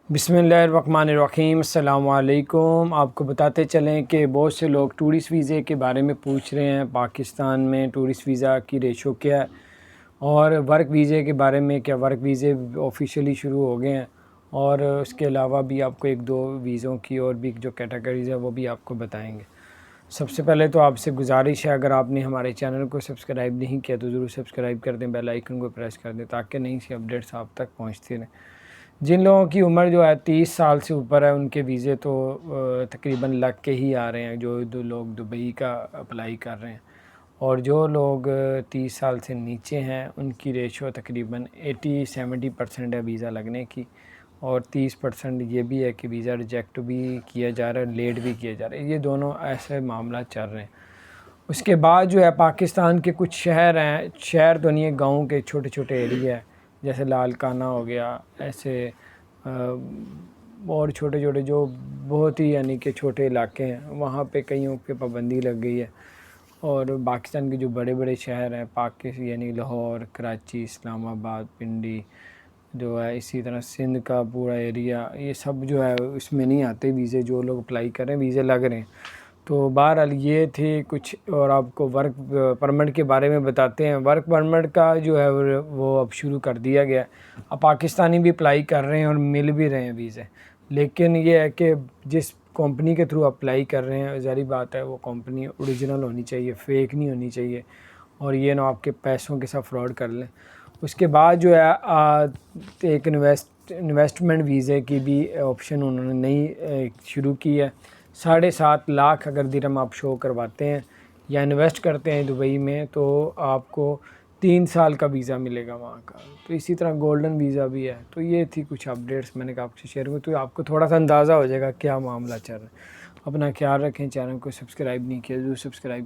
बिस्मिल्लाहिर्रहमानिर्रहीम अस्सलामु अलैकुम। आपको बताते चलें कि बहुत से लोग टूरिस्ट वीज़े के बारे में पूछ रहे हैं, पाकिस्तान में टूरिस्ट वीज़ा की रेशो क्या है और वर्क वीज़े के बारे में, क्या वर्क वीज़े ऑफिशियली शुरू हो गए हैं, और उसके अलावा भी आपको एक दो वीज़ों की और भी जो कैटेगरीज़ है वो भी आपको बताएंगे। सबसे पहले तो आपसे गुजारिश है, अगर आपने हमारे चैनल को सब्सक्राइब नहीं किया तो ज़रूर सब्सक्राइब कर दें, बेल आइकन को प्रेस कर दें ताकि नई सी अपडेट्स आप तक पहुँचती रहें। जिन लोगों की उम्र जो है 30 साल से ऊपर है उनके वीज़े तो तकरीबन लग के ही आ रहे हैं, जो दो लोग दुबई का अप्लाई कर रहे हैं, और जो लोग 30 साल से नीचे हैं उनकी रेशो तकरीबन 80-70% है वीज़ा लगने की, और 30% ये भी है कि वीज़ा रिजेक्ट भी किया जा रहा है, लेट भी किया जा रहा है। ये दोनों ऐसे मामला चल रहे हैं। उसके बाद जो है पाकिस्तान के कुछ शहर हैं, शहर तो नहीं है, गाँव के छोटे छोटे एरिया है, जैसे लालकाना हो गया, ऐसे और छोटे छोटे जो बहुत ही यानी कि छोटे इलाके हैं, वहाँ पे कईयों पे पाबंदी लग गई है। और पाकिस्तान के जो बड़े बड़े शहर हैं यानी लाहौर, कराची, इस्लामाबाद, पिंडी जो है, इसी तरह सिंध का पूरा एरिया, ये सब जो है इसमें नहीं आते वीज़े। जो लोग अप्लाई कर रहे हैं वीज़े लग रहे हैं। तो बहरहाल ये थे कुछ, और आपको वर्क परमिट के बारे में बताते हैं। वर्क परमिट का जो है वो अब शुरू कर दिया गया है। अब पाकिस्तानी भी अप्लाई कर रहे हैं और मिल भी रहे हैं वीज़े, लेकिन ये है कि जिस कंपनी के थ्रू अप्लाई कर रहे हैं, ज़ाहिर बात है वो कंपनी ओरिजिनल होनी चाहिए, फ़ेक नहीं होनी चाहिए, और ये ना आपके पैसों के साथ फ्रॉड कर लें। उसके बाद जो है एक इन्वेस्टमेंट वीज़े की भी ऑप्शन उन्होंने नई शुरू की है। 7.5 लाख अगर दिरहम आप शो करवाते हैं या इन्वेस्ट करते हैं दुबई में, तो आपको 3 साल का वीज़ा मिलेगा वहाँ का। तो इसी तरह गोल्डन वीज़ा भी है। तो ये थी कुछ अपडेट्स मैंने कहा आपसे शेयर करूँ, तो आपको थोड़ा सा अंदाज़ा हो जाएगा क्या मामला चल रहा है। अपना ख्याल रखें, चैनल को सब्सक्राइब नहीं किया, ज़रूर सब्सक्राइब